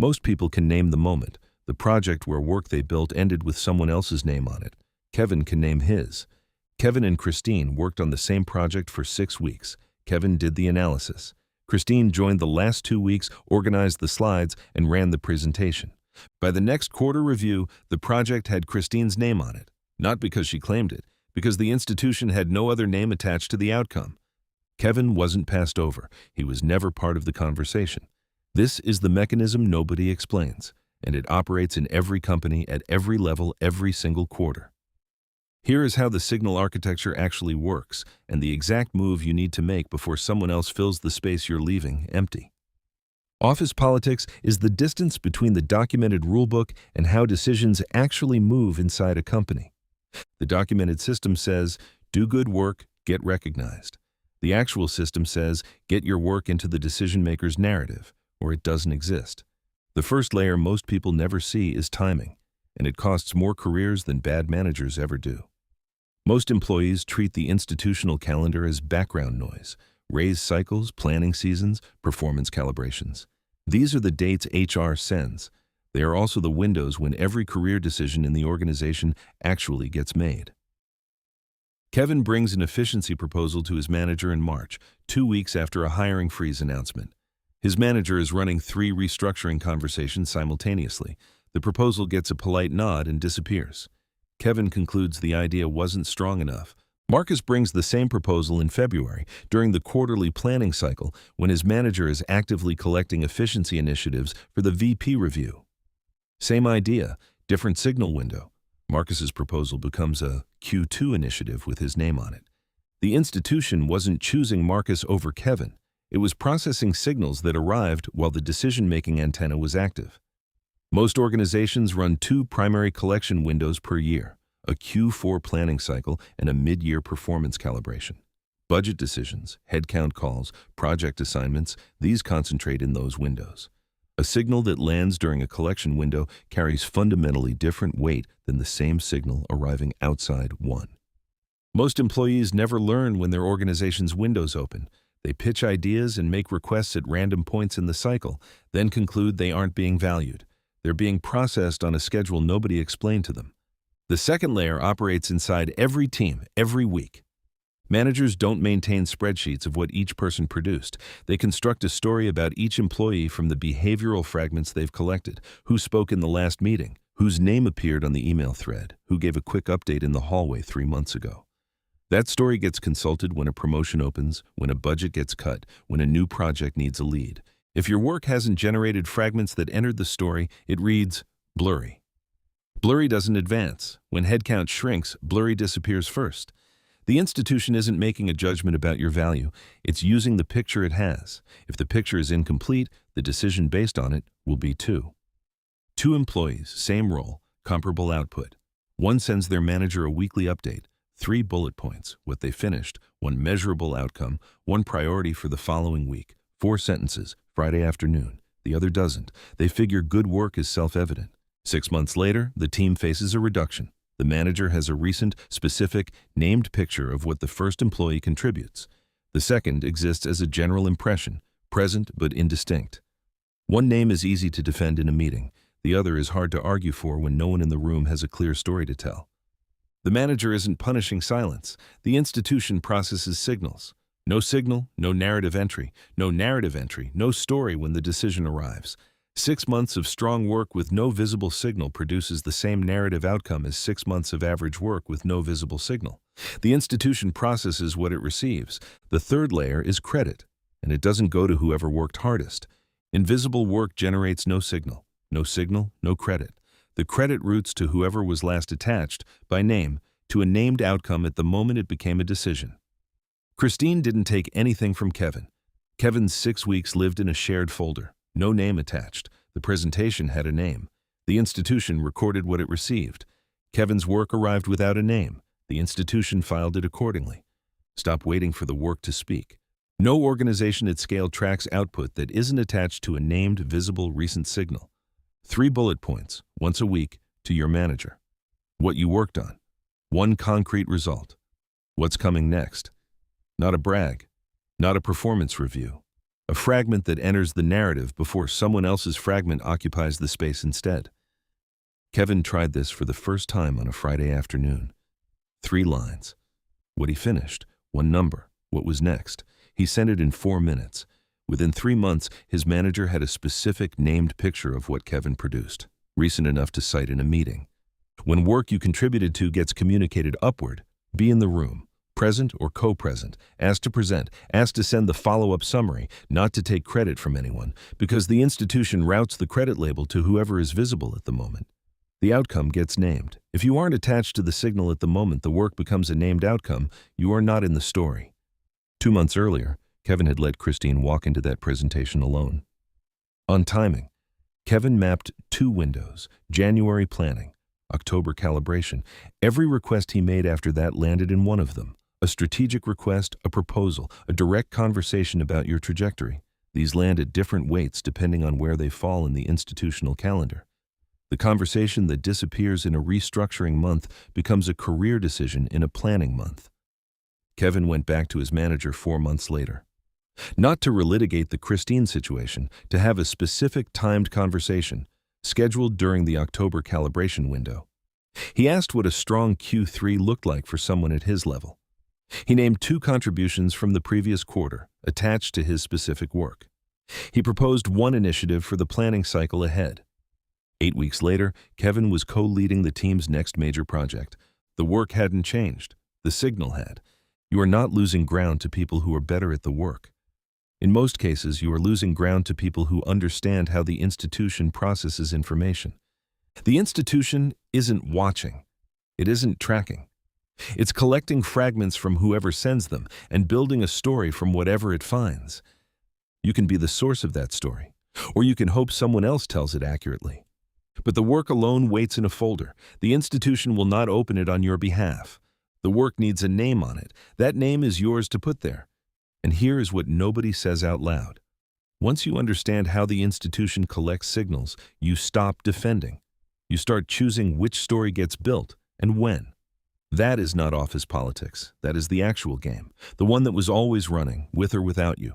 Most people can name the moment, the project where work they built ended with someone else's name on it. Kevin can name his. Kevin and Christine worked on the same project for 6 weeks. Kevin did the analysis. Christine joined the last 2 weeks, organized the slides, and ran the presentation. By the next quarter review, the project had Christine's name on it. Not because she claimed it, because the institution had no other name attached to the outcome. Kevin wasn't passed over. He was never part of the conversation. This is the mechanism nobody explains, and it operates in every company at every level every single quarter. Here is how the signal architecture actually works, and the exact move you need to make before someone else fills the space you're leaving empty. Office politics is the distance between the documented rulebook and how decisions actually move inside a company. The documented system says, do good work, get recognized. The actual system says, get your work into the decision-maker's narrative, or it doesn't exist. The first layer most people never see is timing, and it costs more careers than bad managers ever do. Most employees treat the institutional calendar as background noise, raise cycles, planning seasons, performance calibrations. These are the dates HR sends. They are also the windows when every career decision in the organization actually gets made. Kevin brings an efficiency proposal to his manager in March, 2 weeks after a hiring freeze announcement. His manager is running 3 restructuring conversations simultaneously. The proposal gets a polite nod and disappears. Kevin concludes the idea wasn't strong enough. Marcus brings the same proposal in February, during the quarterly planning cycle, when his manager is actively collecting efficiency initiatives for the VP review. Same idea, different signal window. Marcus's proposal becomes a Q2 initiative with his name on it. The institution wasn't choosing Marcus over Kevin. It was processing signals that arrived while the decision-making antenna was active. Most organizations run 2 primary collection windows per year, a Q4 planning cycle and a mid-year performance calibration. Budget decisions, headcount calls, project assignments, these concentrate in those windows. A signal that lands during a collection window carries fundamentally different weight than the same signal arriving outside one. Most employees never learn when their organization's windows open. They pitch ideas and make requests at random points in the cycle, then conclude they aren't being valued. They're being processed on a schedule nobody explained to them. The second layer operates inside every team, every week. Managers don't maintain spreadsheets of what each person produced. They construct a story about each employee from the behavioral fragments they've collected: who spoke in the last meeting, whose name appeared on the email thread, who gave a quick update in the hallway 3 months ago. That story gets consulted when a promotion opens, when a budget gets cut, when a new project needs a lead. If your work hasn't generated fragments that entered the story, it reads blurry. Blurry doesn't advance. When headcount shrinks, blurry disappears first. The institution isn't making a judgment about your value. It's using the picture it has. If the picture is incomplete, the decision based on it will be 2. 2 employees, same role, comparable output. One sends their manager a weekly update, 3 bullet points, what they finished, 1 measurable outcome, 1 priority for the following week, 4 sentences, Friday afternoon. The other doesn't. They figure good work is self-evident. 6 months later, the team faces a reduction. The manager has a recent, specific, named picture of what the first employee contributes. The second exists as a general impression, present but indistinct. One name is easy to defend in a meeting. The other is hard to argue for when no one in the room has a clear story to tell. The manager isn't punishing silence. The institution processes signals. No signal, no narrative entry. No narrative entry, no story when the decision arrives. 6 months of strong work with no visible signal produces the same narrative outcome as 6 months of average work with no visible signal. The institution processes what it receives. The third layer is credit, and it doesn't go to whoever worked hardest. Invisible work generates no signal. No signal, no credit. The credit routes to whoever was last attached, by name, to a named outcome at the moment it became a decision. Christine didn't take anything from Kevin. Kevin's 6 weeks lived in a shared folder. No name attached. The presentation had a name. The institution recorded what it received. Kevin's work arrived without a name. The institution filed it accordingly. Stop waiting for the work to speak. No organization at scale tracks output that isn't attached to a named, visible, recent signal. 3 bullet points, once a week, to your manager. What you worked on. 1 concrete result. What's coming next. Not a brag. Not a performance review. a fragment that enters the narrative before someone else's fragment occupies the space instead. Kevin tried this for the first time on a Friday afternoon. 3 lines. What he finished, one number, what was next. He sent it in 4 minutes. Within 3 months, his manager had a specific named picture of what Kevin produced, recent enough to cite in a meeting. When work you contributed to gets communicated upward, be in the room, present or co-present, asked to present, asked to send the follow-up summary, not to take credit from anyone, because the institution routes the credit label to whoever is visible at the moment. The outcome gets named. If you aren't attached to the signal at the moment the work becomes a named outcome, you are not in the story. 2 months earlier, Kevin had let Christine walk into that presentation alone. On timing, Kevin mapped 2 windows, January planning, October calibration. Every request he made after that landed in one of them. A strategic request, a proposal, a direct conversation about your trajectory. These land at different weights depending on where they fall in the institutional calendar. The conversation that disappears in a restructuring month becomes a career decision in a planning month. Kevin went back to his manager 4 months later. Not to relitigate the Christine situation, to have a specific timed conversation, scheduled during the October calibration window. He asked what a strong Q3 looked like for someone at his level. He named 2 contributions from the previous quarter, attached to his specific work. He proposed 1 initiative for the planning cycle ahead. 8 weeks later, Kevin was co-leading the team's next major project. The work hadn't changed. The signal had. You are not losing ground to people who are better at the work. In most cases, you are losing ground to people who understand how the institution processes information. The institution isn't watching. It isn't tracking. It's collecting fragments from whoever sends them and building a story from whatever it finds. You can be the source of that story, or you can hope someone else tells it accurately. But the work alone waits in a folder. The institution will not open it on your behalf. The work needs a name on it. That name is yours to put there. And here is what nobody says out loud. Once you understand how the institution collects signals, you stop defending. You start choosing which story gets built and when. That is not office politics. That is the actual game, the one that was always running, with or without you.